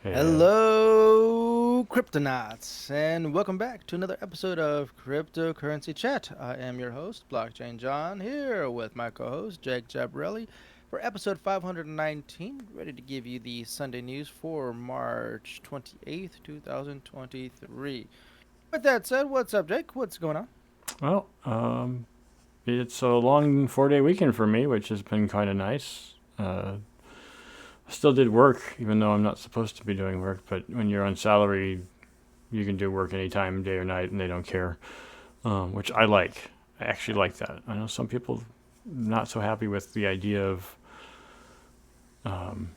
Yeah. Hello, Kryptonauts, and welcome back to another episode of Cryptocurrency Chat. I am your host, Blockchain John, here with my co host, Jake Jabrelli, for episode 519, ready to give you the Sunday news for March 28th, 2023. With that said, what's up, Jake? What's going on? Well, it's a long 4-day weekend for me, which has been kind of nice. I still did work, even though I'm not supposed to be doing work. But when you're on salary, you can do work anytime, day or night, and they don't care, which I like. I actually like that. I know some people not so happy with the idea of um,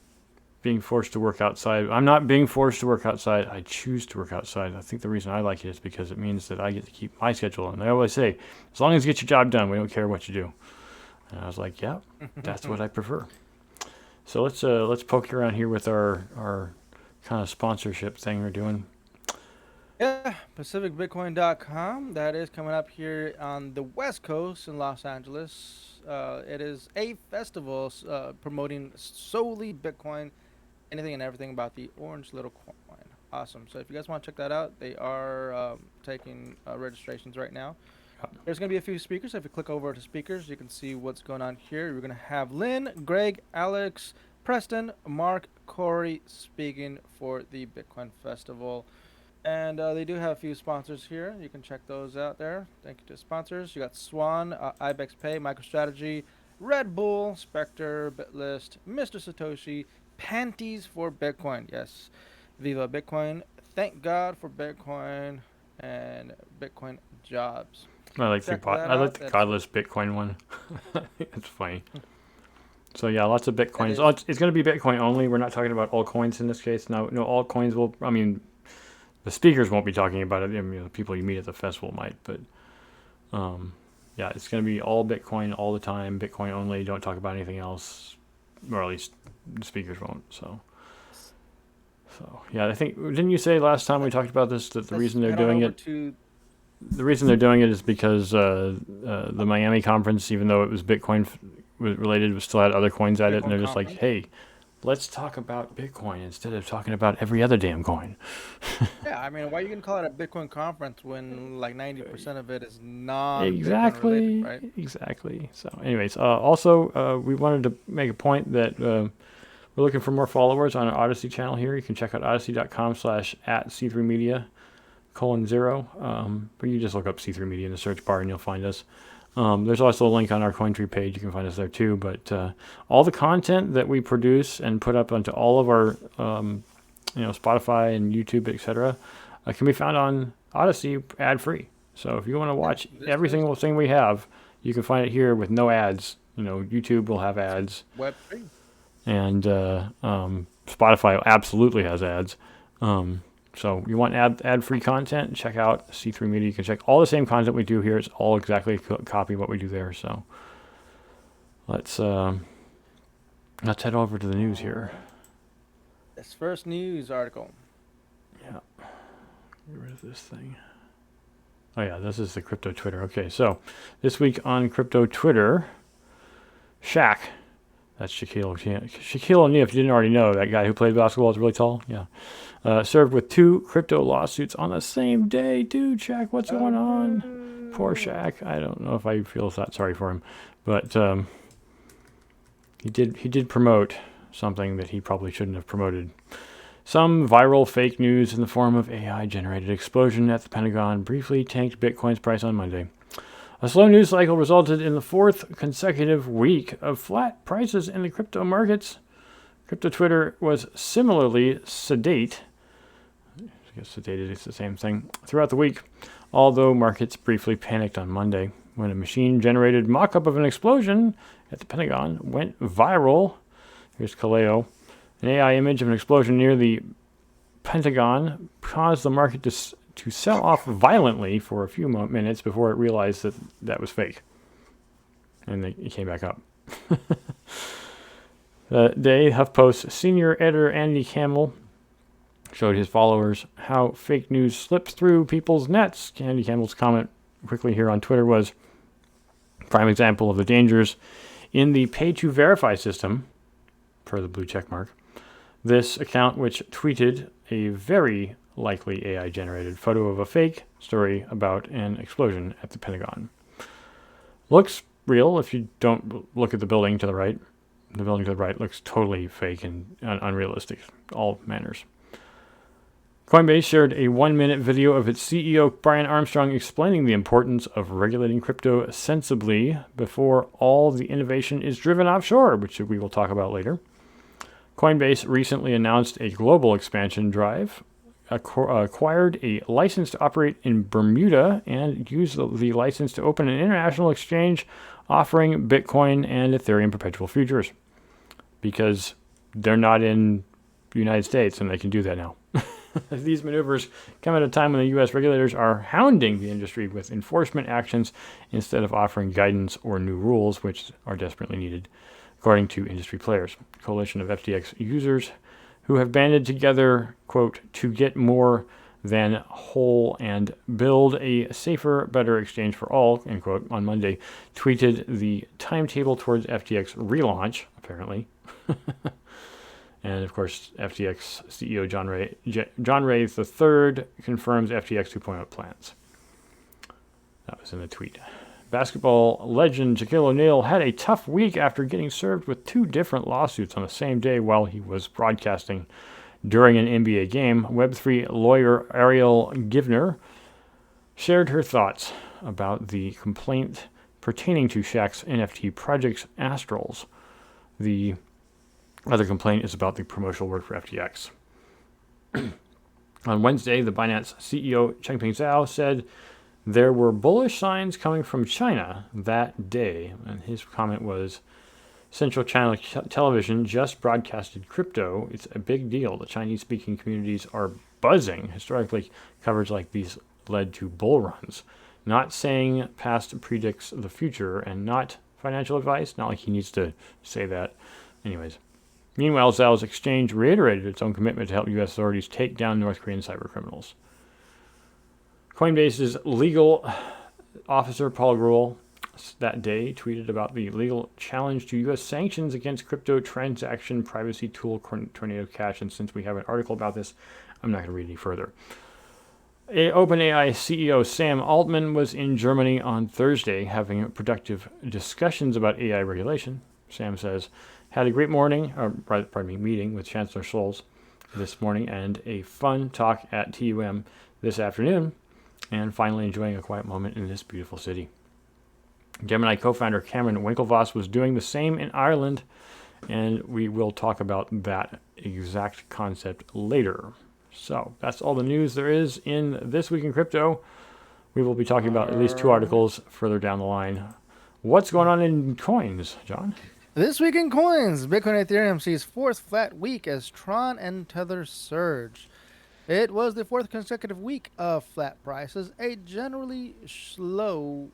being forced to work outside. I'm not being forced to work outside. I choose to work outside. I think the reason I like it is because it means that I get to keep my schedule. And I always say, as long as you get your job done, we don't care what you do. And I was like, yeah, that's what I prefer. So let's poke around here with our kind of sponsorship thing we're doing. Yeah, PacificBitcoin.com. That is coming up here on the West Coast in Los Angeles. It is a festival promoting solely Bitcoin, anything and everything about the orange little coin. Awesome. So if you guys want to check that out, they are taking registrations right now. There's going to be a few speakers. If you click over to speakers, you can see what's going on here. We're going to have Lynn, Greg, Alex, Preston, Mark, Corey speaking for the Bitcoin Festival. And they do have a few sponsors here. You can check those out there. Thank you to sponsors. You got Swan, Ibex Pay, MicroStrategy, Red Bull, Spectre, Bitlist, Mr. Satoshi, Panties for Bitcoin. Yes, Viva Bitcoin. Thank God for Bitcoin and Bitcoin jobs. Check that I like out. the That's godless Bitcoin one. It's funny. So yeah, lots of that bitcoins. Oh, is it's going to be Bitcoin only. We're not talking about altcoins in this case. No, no altcoins will. I mean, the speakers won't be talking about it. I mean, the people you meet at the festival might, but um, yeah, it's going to be all Bitcoin all the time. Bitcoin only. Don't talk about anything else, or at least the speakers won't. So yeah, I think didn't you say last time we talked about this that let's head on over to the reason they're doing it is because the Miami conference, even though it was Bitcoin related, still had other coins at it, and Bitcoin they're just like, conference. hey, let's talk about Bitcoin instead of talking about every other damn coin. Yeah, I mean, why you can call it a Bitcoin conference when like 90% of it is non-Bitcoin related, Exactly, right? exactly. So, anyways, also we wanted to make a point that we're looking for more followers on our Odyssey channel here. You can check out odyssey.com/@C3media colon zero. But you just look up C3 Media in the search bar and you'll find us. There's also a link on our Cointree page. You can find us there too. But all the content that we produce and put up onto all of our, Spotify and YouTube, etc., can be found on Odyssey ad free. So if you want to Yeah, watch this every is single thing we have, you can find it here with no ads. YouTube will have it's ads, Web three. and Spotify absolutely has ads. So you want ad free content? Check out C3 Media. You can check all the same content we do here. It's all exactly a copy of what we do there. So let's uh, let's head over to the news here. This first news article. Yeah, get rid of this thing. Oh yeah, this is the crypto Twitter. Okay, so this week on crypto Twitter, Shaq. That's Shaquille O'Neal. If you didn't already know, that guy who played basketball is really tall. Yeah. Served with 2 crypto lawsuits on the same day. Dude, Shaq, what's Oh going on? Poor no! Shaq. I don't know if I feel that sorry for him, but he did promote something that he probably shouldn't have promoted. Some viral fake news in the form of AI-generated explosion at the Pentagon briefly tanked Bitcoin's price on Monday. A slow news cycle resulted in the 4th consecutive week of flat prices in the crypto markets. Crypto Twitter was similarly sedate. I guess sedated is the same thing. Throughout the week, although markets briefly panicked on Monday when a machine-generated mock-up of an explosion at the Pentagon went viral. Here's Kaleo. An AI image of an explosion near the Pentagon caused the market to sell off violently for a few minutes before it realized that that was fake. And it came back up. That day, HuffPost senior editor Andy Campbell showed his followers how fake news slips through people's nets. Andy Campbell's comment quickly here on Twitter was prime example of the dangers in the pay to verify system, per the blue check mark. This account, which tweeted a very likely AI-generated photo of a fake story about an explosion at the Pentagon. Looks real if you don't look at the building to the right. The building to the right looks totally fake and unrealistic, all manners. Coinbase shared a 1-minute video of its CEO, Brian Armstrong, explaining the importance of regulating crypto sensibly before all the innovation is driven offshore, which we will talk about later. Coinbase recently announced a global expansion drive, acquired a license to operate in Bermuda, and used the license to open an international exchange offering Bitcoin and Ethereum perpetual futures, because they're not in the United States and they can do that now. These maneuvers come at a time when the U.S. regulators are hounding the industry with enforcement actions instead of offering guidance or new rules, which are desperately needed, according to industry players. A coalition of FTX users who have banded together, quote, to get more than whole and build a safer, better exchange for all, end quote, on Monday, tweeted the timetable towards FTX relaunch, apparently. And, of course, FTX CEO John Ray III confirms FTX 2.0 plans. That was in the tweet. Basketball legend Shaquille O'Neal had a tough week after getting served with 2 different lawsuits on the same day while he was broadcasting during an NBA game. Web3 lawyer Ariel Givner shared her thoughts about the complaint pertaining to Shaq's NFT project Astrals. The other complaint is about the promotional work for FTX. On Wednesday, the Binance CEO Changpeng Zhao said there were bullish signs coming from China that day, and his comment was, Central China Television just broadcasted crypto. It's a big deal. The Chinese-speaking communities are buzzing. Historically, coverage like these led to bull runs. Not saying past predicts the future, and not financial advice. Not like he needs to say that. Anyways. Meanwhile, Zhao's exchange reiterated its own commitment to help U.S. authorities take down North Korean cybercriminals. Coinbase's legal officer, Paul Grewal, that day tweeted about the legal challenge to U.S. sanctions against crypto transaction privacy tool Tornado Cash, and since we have an article about this, I'm not going to read any further. OpenAI CEO Sam Altman was in Germany on Thursday having productive discussions about AI regulation. Sam says, had a great meeting with Chancellor Scholz this morning and a fun talk at TUM this afternoon, and finally enjoying a quiet moment in this beautiful city. Gemini co-founder Cameron Winklevoss was doing the same in Ireland, and we will talk about that exact concept later. So that's all the news there is in This Week in Crypto. We will be talking about at least 2 articles further down the line. What's going on in coins, John? This week in coins, Bitcoin and Ethereum sees 4th flat week as Tron and Tether surge. It was the 4th consecutive week of flat prices. A generally slow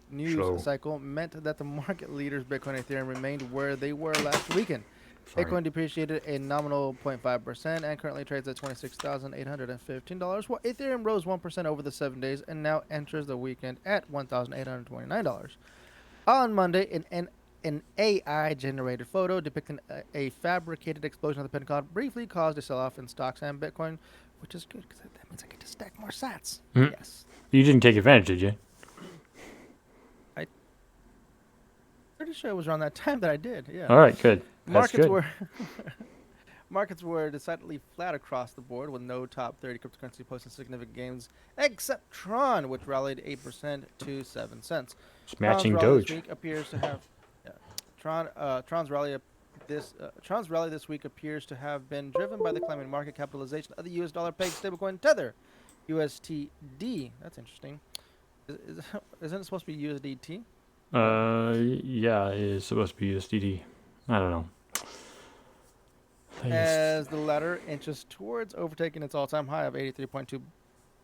news cycle meant that the market leaders, Bitcoin and Ethereum, remained where they were last weekend. Bitcoin depreciated a nominal 0.5% and currently trades at $26,815, while Ethereum rose 1% over the 7 days and now enters the weekend at $1,829. On Monday, an AI-generated photo depicting a fabricated explosion at the Pentagon briefly caused a sell-off in stocks and Bitcoin, which is good because that means I get to stack more sats. Mm-hmm. Yes. You didn't take advantage, did you? I'm pretty sure it was around that time that I did. Yeah. All right, good. Markets were decidedly flat across the board, with no top 30 cryptocurrency posting significant gains, except Tron, which rallied 8% to 7 cents. It's matching Doge. This week appears to have Tron's rally this week appears to have been driven by the climbing market capitalization of the U.S. dollar-pegged stablecoin Tether, USTD. That's interesting. Isn't it supposed to be USDT? Yeah, it is supposed to be USDT. I don't know. As the latter inches towards overtaking its all-time high of $83.2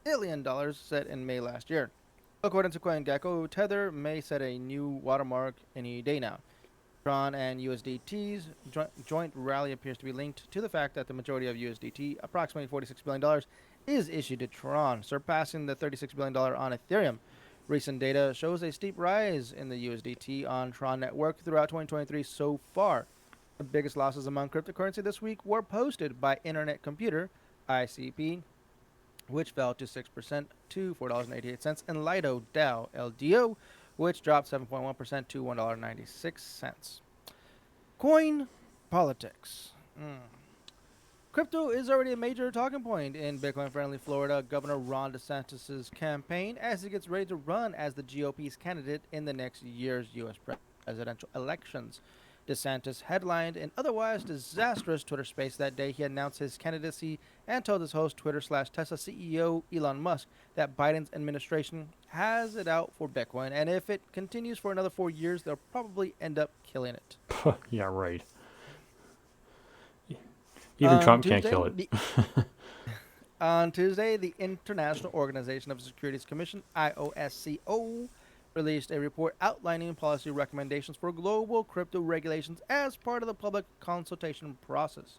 billion set in May last year. According to CoinGecko, Tether may set a new watermark any day now. Tron and USDT's joint rally appears to be linked to the fact that the majority of USDT, approximately $46 billion, is issued to Tron, surpassing the $36 billion on Ethereum. Recent data shows a steep rise in the USDT on Tron network throughout 2023 so far. The biggest losses among cryptocurrency this week were posted by Internet Computer, ICP, which fell to 6% to $4.88, and Lido DAO, LDO, which dropped 7.1% to $1.96. Coin politics. Crypto is already a major talking point in Bitcoin-friendly Florida Governor Ron DeSantis' campaign as he gets ready to run as the GOP's candidate in the next year's U.S. presidential elections. DeSantis headlined an otherwise disastrous Twitter space that day. He announced his candidacy and told his host, Twitter/Tesla CEO Elon Musk, that Biden's administration has it out for Bitcoin, and if it continues for another 4 years, they'll probably end up killing it. Yeah, right. Even Trump can't kill it. On Tuesday, the International Organization of Securities Commission, IOSCO, released a report outlining policy recommendations for global crypto regulations as part of the public consultation process.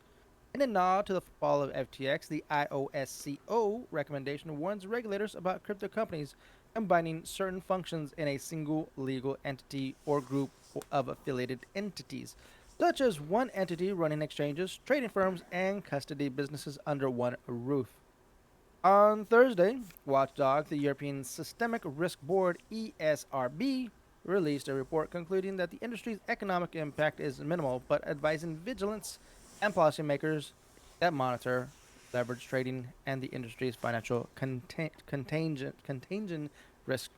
In a nod to the fall of FTX, the IOSCO recommendation warns regulators about crypto companies combining certain functions in a single legal entity or group of affiliated entities, such as one entity running exchanges, trading firms, and custody businesses under one roof. On Thursday, Watchdog, the European Systemic Risk Board (ESRB), released a report concluding that the industry's economic impact is minimal, but advising vigilance and policymakers that monitor leverage trading and the industry's financial contagion risk.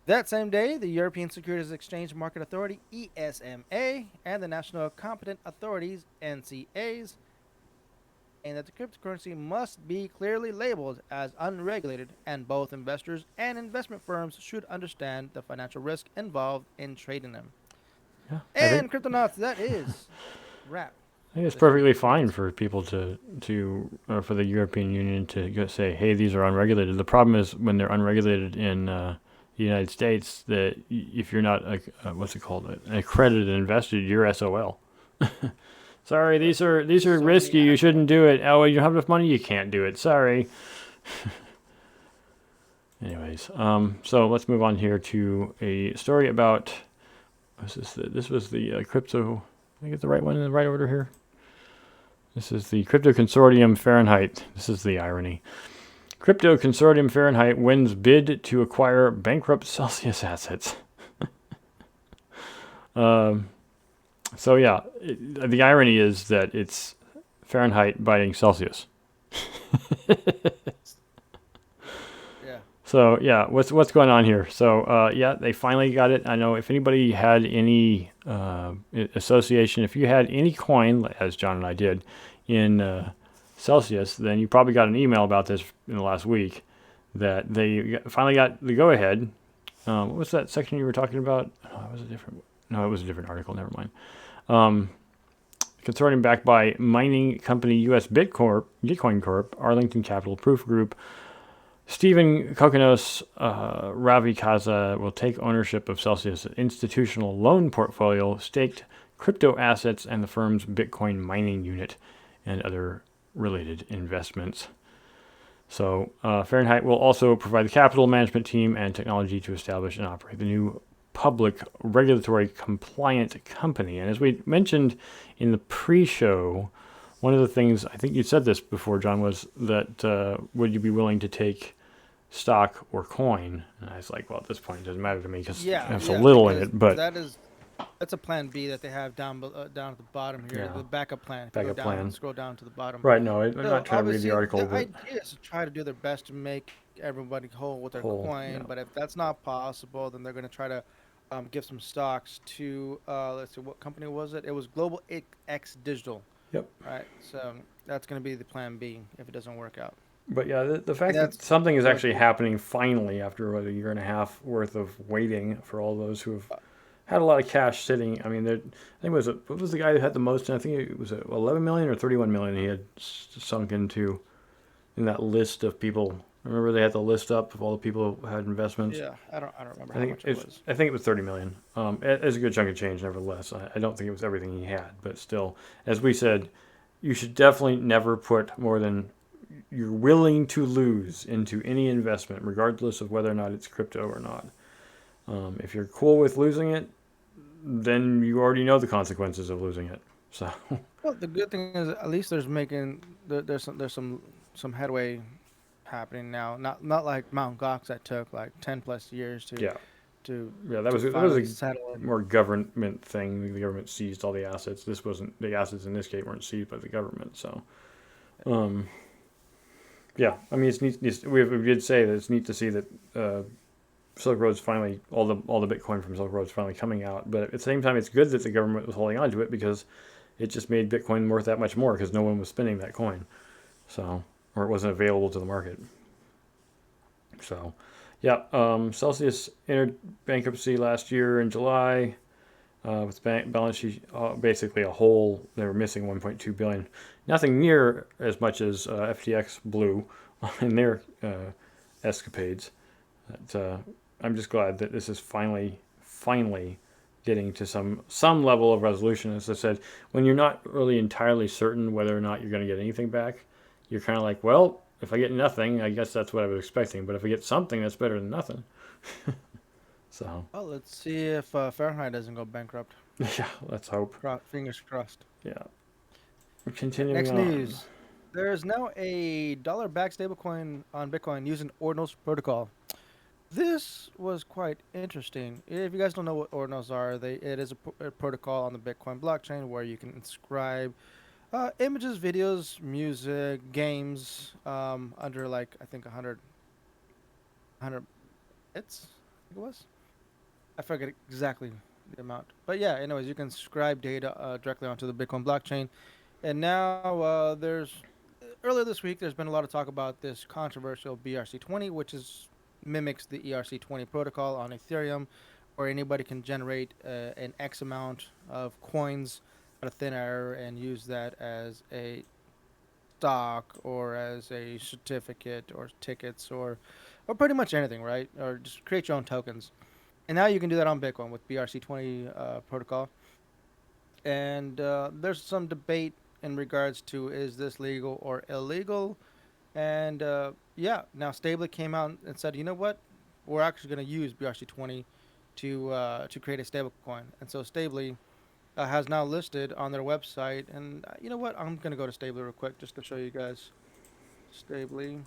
That same day, the European Securities Exchange Market Authority (ESMA) and the National Competent Authorities (NCAs) and that the cryptocurrency must be clearly labeled as unregulated, and both investors and investment firms should understand the financial risk involved in trading them. Yeah, and Cryptonauts, that is wrap. I think it's perfectly fine for people for the European Union to say, hey, these are unregulated. The problem is when they're unregulated in the United States, that if you're not an accredited investor, you're SOL. Sorry, these are risky. You shouldn't do it. Oh, you don't have enough money. You can't do it. Sorry. Anyways, so let's move on here to a story about. This was the crypto. Did I get the right one in the right order here? This is the Crypto Consortium Fahrenheit. This is the irony. Crypto Consortium Fahrenheit wins bid to acquire bankrupt Celsius assets. So yeah, the irony is that it's Fahrenheit biting Celsius. Yeah. So yeah, what's going on here? So yeah, they finally got it. I know if anybody had any association, if you had any coin, as John and I did, in Celsius, then you probably got an email about this in the last week that they finally got the go-ahead. What was that section you were talking about? Oh, it was a different article. Never mind. Consortium backed by mining company U.S. Bitcoin Corp, Arlington Capital Proof Group, Stephen Kokonos, Ravi Kaza will take ownership of Celsius' institutional loan portfolio, staked crypto assets, and the firm's Bitcoin mining unit, and other related investments. So Fahrenheit will also provide the capital management team and technology to establish and operate the new public regulatory compliant company. And as we mentioned in the pre-show, one of the things, I think you said this before, John, was that would you be willing to take stock or coin? And I was like, well, at this point, it doesn't matter to me because I have so little in it. But that's a plan B that they have down at the bottom here, the backup plan. Backup plan. Scroll down to the bottom. Right, no, I'm not trying to read the article. The idea is to try to do their best to make everybody whole with their coin, yeah. But if that's not possible, then they're going to try to give some stocks to, let's see, what company was it? It was Global X Digital. Yep. Right, so that's going to be the plan B if it doesn't work out. But yeah, the fact that something is actually happening finally after a year and a half worth of waiting for all those who have had a lot of cash sitting. I mean, I think what was the guy who had the most? I think it was 11 million or 31 million he had sunk into in that list of people. Remember they had the list up of all the people who had investments? Yeah, I don't remember how much it was. I think it was 30 million. It's a good chunk of change, nevertheless. I don't think it was everything he had, but still, as we said, you should definitely never put more than you're willing to lose into any investment, regardless of whether or not it's crypto or not. If you're cool with losing it, then you already know the consequences of losing it. So Well, the good thing is at least there's some headway happening now. Not like Mount Gox that took like 10 plus years to yeah, to yeah, to that was finally a settle. And more government thing. The government seized all the assets. This wasn't the assets in this case weren't seized by the government. So um, yeah, I mean it's neat. We did say that it's neat to see that Silk Road's finally all the Bitcoin from Silk Road's finally coming out. But at the same time, it's good that the government was holding on to it because it just made Bitcoin worth that much more because no one was spending that coin. So or it wasn't available to the market. So yeah, Celsius entered bankruptcy last year in July. With balance sheet basically a hole. They were missing 1.2 billion. Nothing near as much as FTX blew in their escapades. But, I'm just glad that this is finally getting to some level of resolution. As I said, when you're not really entirely certain whether or not you're going to get anything back, you're kind of like, well, if I get nothing, I guess that's what I was expecting. But if I get something, that's better than nothing. So well, let's see if Fahrenheit doesn't go bankrupt. yeah, let's hope. Fingers crossed. Yeah. Continuing Next on. news. There is now a dollar-backed stablecoin on Bitcoin using Ordinals protocol. This was quite interesting. If you guys don't know what ordinals are, it is a protocol on the Bitcoin blockchain where you can inscribe images, videos, music, games under like I think 100 bits. I think it was. I forget exactly the amount, but yeah. Anyways, you can inscribe data directly onto the Bitcoin blockchain, and now there's earlier this week there's been a lot of talk about this controversial BRC20, which is mimics the ERC20 protocol on Ethereum, where anybody can generate an X amount of coins out of thin air and use that as a stock or as a certificate or tickets or pretty much anything, right? Or just create your own tokens. And now you can do that on Bitcoin with BRC20 protocol. And there's some debate in regards to is this legal or illegal. And yeah, now Stably came out and said, you know what, we're actually going to use BRC20 to create a stable coin. And so Stably has now listed on their website. And you know what, I'm going to go to Stably real quick just to show you guys. Stably,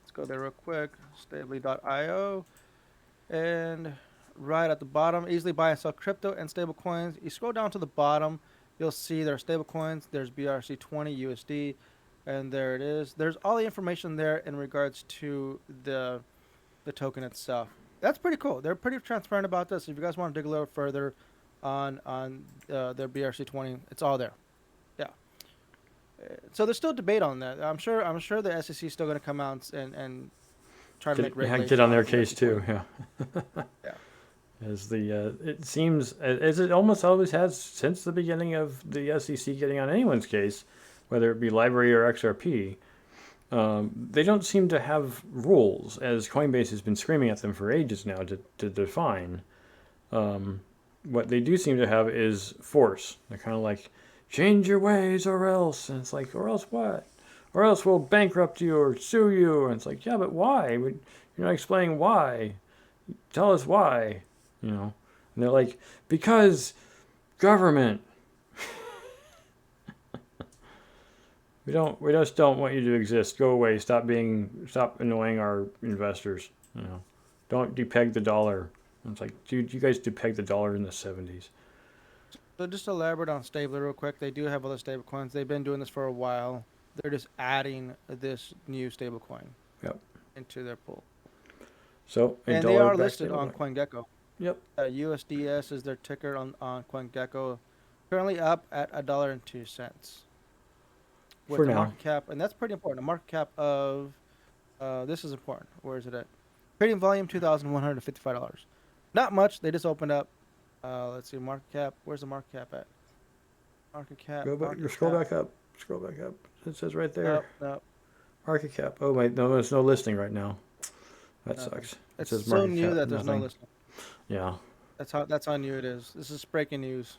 let's go there real quick. Stably.io, and right at the bottom, easily buy and sell crypto and stable coins. You scroll down to the bottom, you'll see there are stable coins. There's BRC20 USD, and there it is. There's all the information there in regards to the token itself. That's pretty cool. They're pretty transparent about this. If you guys want to dig a little further on their BRC20, it's all there. Yeah. So there's still debate on that. I'm sure the SEC is still going to come out and try to make regulations. Get on their the case too. BRC20. Yeah. Yeah. As the it seems as it almost always has since the beginning of the SEC getting on anyone's case, whether it be library or XRP. They don't seem to have rules, as Coinbase has been screaming at them for ages now to define. What they do seem to have is force. They're kind of like, change your ways or else. And it's like, or else what? Or else we'll bankrupt you or sue you. And it's like, yeah, but why? You're not explaining why. Tell us why. And they're like, because government. We just don't want you to exist. Go away. Stop annoying our investors. Don't depeg the dollar. And it's like, dude, you guys depeg the dollar in the 70s. So just to elaborate on Stabler real quick, they do have other stable coins. They've been doing this for a while. They're just adding this new stable coin Yep. into their pool. So And they are listed on CoinGecko. Yep. USDS is their ticker on CoinGecko. Currently up at $1.02. With For the now. market cap, and that's pretty important. A market cap of, this is important. Where is it at? Trading volume $2,155. Not much. They just opened up. Let's see, market cap. Where's the market cap at? Market cap. Go back. Scroll back up. Scroll back up. It says right there. No. Market cap. Oh wait, no, there's no listing right now. That Nothing. sucks. It It's says so market new cap, that there's no nothing. listing. Yeah. That's how new it is. This is breaking news.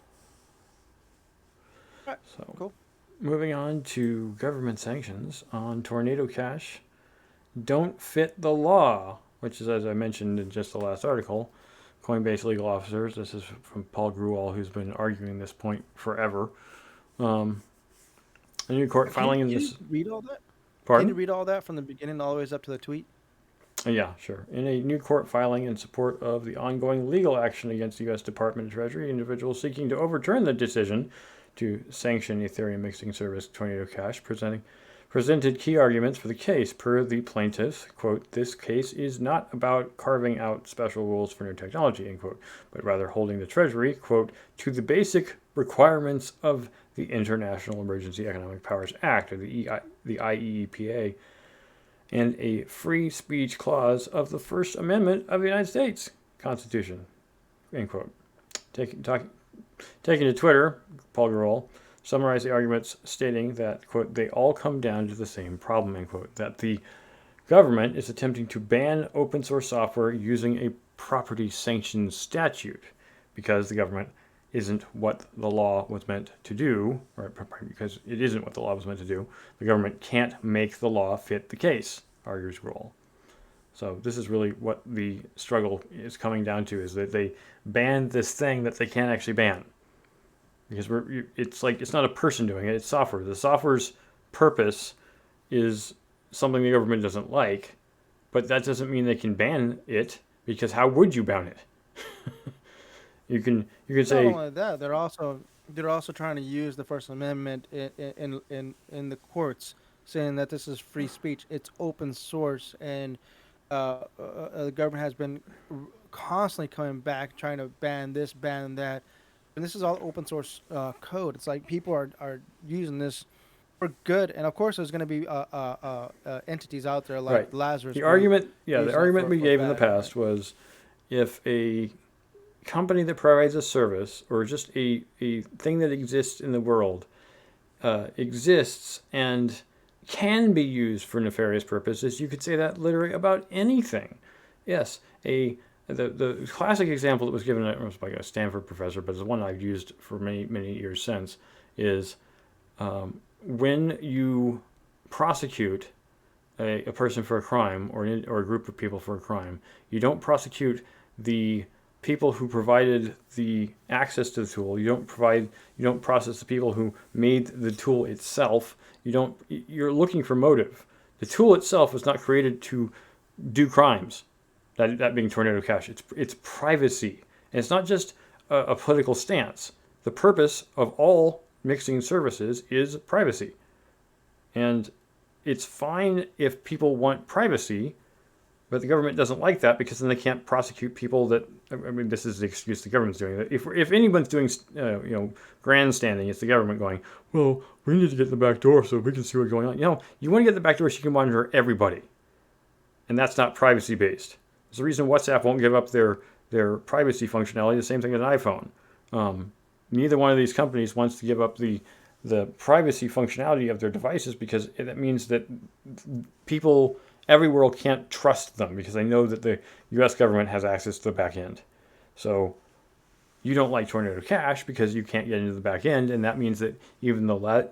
All right, So cool. moving on to government sanctions on Tornado Cash don't fit the law, which is, as I mentioned in just the last article, Coinbase legal officers. This is from Paul Gruel, who's been arguing this point forever. A new court filing in this. Can you read all that? Can you Pardon? read all that from the beginning all the way up to the tweet? Yeah, sure. In a new court filing in support of the ongoing legal action against the U.S. Department of Treasury, individuals seeking to overturn the decision to sanction Ethereum mixing service Tornado Cash presented key arguments for the case. Per the plaintiffs, quote, this case is not about carving out special rules for new technology, end quote, but rather holding the Treasury, quote, to the basic requirements of the International Emergency Economic Powers Act, or the IEEPA, and a free speech clause of the First Amendment of the United States Constitution, end quote. Taking to Twitter, Paul Garol summarized the arguments stating that, quote, they all come down to the same problem, end quote, that the government is attempting to ban open source software using a property sanctions statute because the government isn't what the law was meant to do, or because it isn't what the law was meant to do. The government can't make the law fit the case, argues Grohl. So this is really what the struggle is coming down to, is that they banned this thing that they can't actually ban. Because it's not a person doing it, it's software. The software's purpose is something the government doesn't like, but that doesn't mean they can ban it, because how would you ban it? You can say. Not only that, they're also trying to use the First Amendment in the courts, saying that this is free speech. It's open source, and the government has been constantly coming back trying to ban this, ban that, and this is all open source code. It's like people are using this for good, and of course there's going to be entities out there like Right. Lazarus. The argument we gave in the past was, if a company that provides a service or just a thing that exists in the world exists and can be used for nefarious purposes, you could say that literally about anything. Yes, the classic example that was given, it was by a Stanford professor, but it's one I've used for many years since, is when you prosecute a person for a crime, or a group of people for a crime, you don't prosecute the people who provided the access to the tool. You don't process the people who made the tool itself. You're looking for motive. The tool itself was not created to do crimes. That being Tornado Cash. It's privacy. And it's not just a political stance. The purpose of all mixing services is privacy. And it's fine if people want privacy, but the government doesn't like that, because then they can't prosecute people that, this is the excuse the government's doing. If anyone's doing, grandstanding, it's the government going, well, we need to get in the back door so we can see what's going on. You want to get in the back door so you can monitor everybody. And that's not privacy based. There's a reason WhatsApp won't give up their privacy functionality, the same thing as an iPhone. Neither one of these companies wants to give up the privacy functionality of their devices, because that means that people everywhere can't trust them, because they know that the U.S. government has access to the back end. So you don't like Tornado Cash because you can't get into the back end, and that means that even though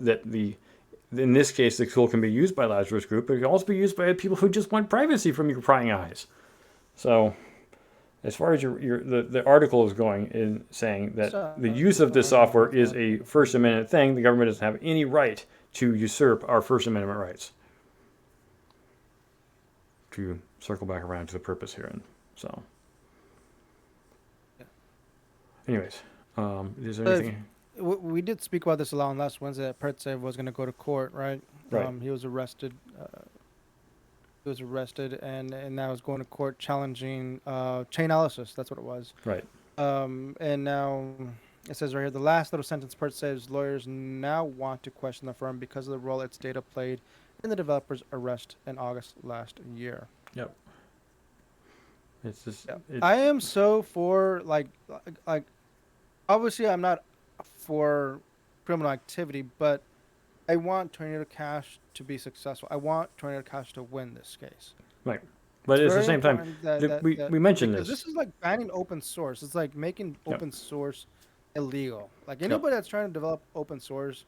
in this case the tool can be used by Lazarus Group, but it can also be used by people who just want privacy from your prying eyes. So as far as the article is going in saying that the use of this software is a First Amendment thing, the government doesn't have any right to usurp our First Amendment rights. To circle back around to the purpose here, and so. Anyways, is there anything? We did speak about this a lot on last Wednesday. That Pertsev was going to go to court, right? Right. He was arrested. And now is going to court challenging Chainalysis. That's what it was. Right. And now it says right here, the last little sentence, Pertsev's lawyers now want to question the firm because of the role its data played in the developer's arrest in August last year. Yep. It's just. Yeah. I am so for like obviously I'm not for criminal activity, but I want Tornado Cash to be successful. I want Tornado Cash to win this case. Right. But at the same time, we mentioned this. This is like banning open source. It's like making open source illegal. Like anybody that's trying to develop open source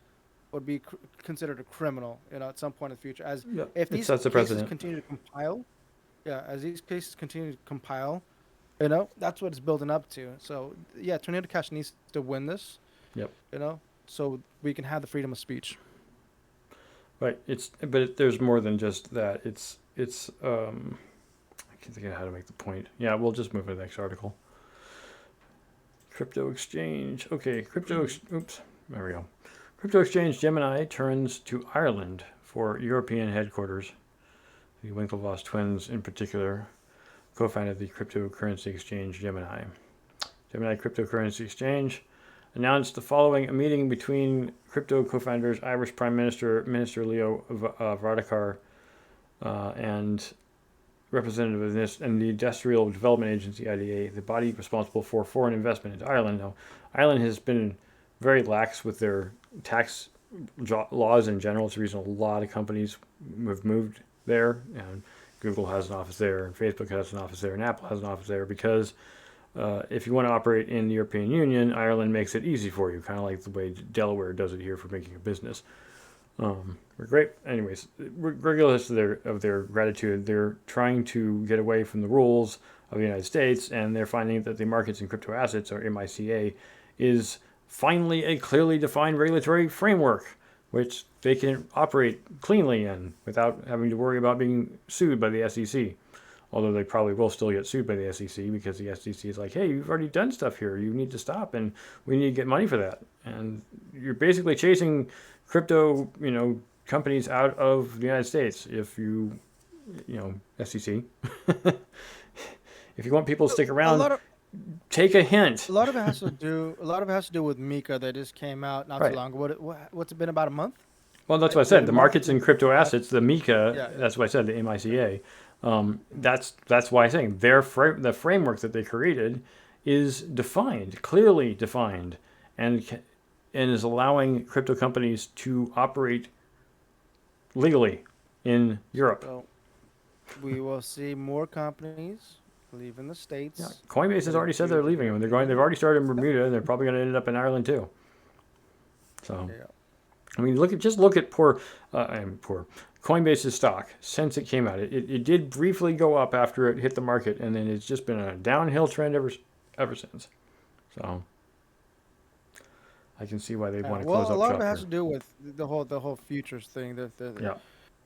would be considered a criminal, at some point in the future. If these cases continue to compile, That's what it's building up to. So yeah, Tornado Cash needs to win this. Yep. So we can have the freedom of speech. Right. There's more than just that. I can't think of how to make the point. Yeah, we'll just move to the next article. Crypto exchange. Okay, oops, there we go. Crypto exchange Gemini turns to Ireland for European headquarters. The Winklevoss twins, in particular, co-founded the cryptocurrency exchange Gemini. Gemini Cryptocurrency Exchange announced the following a meeting between crypto co-founders Irish Prime Minister Leo Varadkar and representative of this and the Industrial Development Agency (IDA), the body responsible for foreign investment into Ireland. Now, Ireland has been very lax with their tax laws in general. It's the reason a lot of companies have moved there, and Google has an office there, and Facebook has an office there, and Apple has an office there, because if you want to operate in the European Union, Ireland makes it easy for you, kind of like the way Delaware does it here for making a business. We're great. Anyways, regardless of their gratitude, they're trying to get away from the rules of the United States, and they're finding that the markets in crypto assets, or MICA, is finally a clearly defined regulatory framework which they can operate cleanly in without having to worry about being sued by the SEC. Although they probably will still get sued by the SEC, because the SEC is like, hey, you've already done stuff here. You need to stop, and we need to get money for that. And you're basically chasing crypto, companies out of the United States. If SEC, if you want people to stick around, take a hint. A lot of it has to do. A lot of it has to do with Mika that just came out not too long ago. What's it been, about a month? Well, that's what I said. The markets in crypto assets, the Mika. Yeah. That's what I said. The MICA. That's why I'm saying the framework that they created is clearly defined, and is allowing crypto companies to operate legally in Europe. So we will see more companies leaving the States. Yeah. Coinbase has already said they're leaving, and they've already started in Bermuda, and they're probably going to end up in Ireland too. So, yeah. I mean, look at poor Coinbase's stock since it came out. It did briefly go up after it hit the market, and then it's just been a downhill trend ever since. So I can see why they want to close up shop. Well, a lot of it has to do with the whole futures thing. Yeah.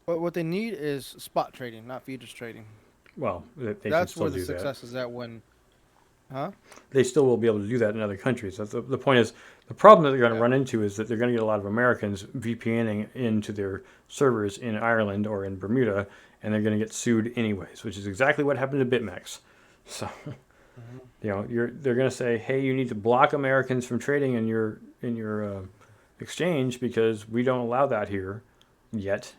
But what they need is spot trading, not futures trading. Well, that's can still where the success is at when. Huh? They still will be able to do that in other countries. That's the point is, the problem that they're going to run into is that they're going to get a lot of Americans VPNing into their servers in Ireland or in Bermuda, and they're going to get sued anyways, which is exactly what happened to BitMEX. So, they're going to say, hey, you need to block Americans from trading in your exchange, because we don't allow that here yet,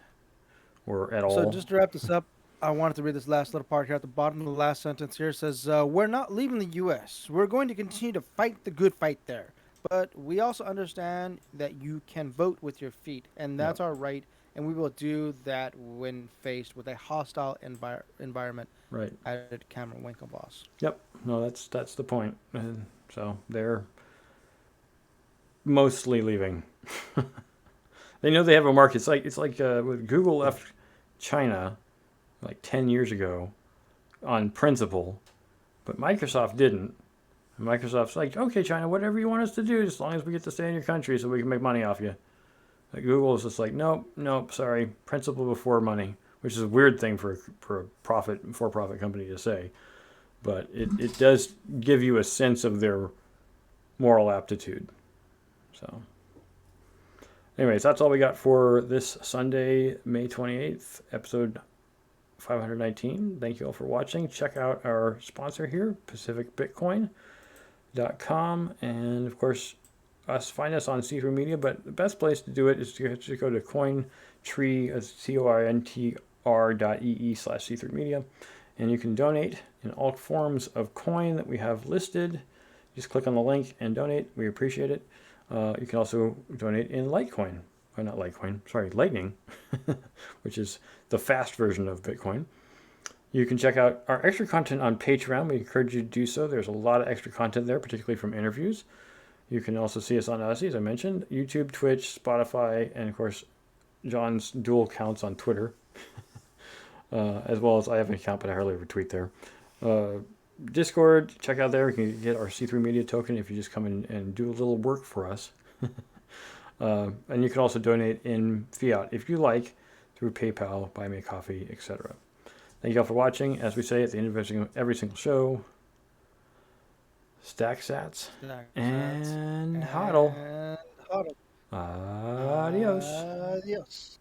or at all. So just to wrap this up, I wanted to read this last little part here at the bottom of the last sentence here. It says, we're not leaving the U.S. We're going to continue to fight the good fight there. But we also understand that you can vote with your feet, and that's our right, and we will do that when faced with a hostile environment. Right. Added Cameron Winklevoss. Yep. No, that's the point. And so they're mostly leaving. They know they have a market. It's like with Google left China like 10 years ago on principle, but Microsoft didn't. And Microsoft's like, okay, China, whatever you want us to do, as long as we get to stay in your country so we can make money off you. Like Google is just like, nope, sorry, principle before money, which is a weird thing for a for-profit company to say. But it does give you a sense of their moral aptitude. So anyways, that's all we got for this Sunday, May 28th, episode 519. Thank you all for watching. Check out our sponsor here, PacificBitcoin.com, and of course, find us on C3 Media. But the best place to do it is to go to Cointree, COINTR.ee/C3 Media, and you can donate in all forms of coin that we have listed. Just click on the link and donate. We appreciate it. You can also donate in Litecoin. Or not Litecoin, sorry, Lightning, which is the fast version of Bitcoin. You can check out our extra content on Patreon. We encourage you to do so. There's a lot of extra content there, particularly from interviews. You can also see us on Odyssey, as I mentioned, YouTube, Twitch, Spotify, and of course, John's dual accounts on Twitter, as well as I have an account, but I hardly ever tweet there. Discord, check out there. You can get our C3 Media token if you just come in and do a little work for us. And you can also donate in fiat if you like through PayPal, Buy Me a Coffee, etc. Thank you all for watching. As we say at the end of every single show, stack sats and hodl. And huddle. Adios. Adios.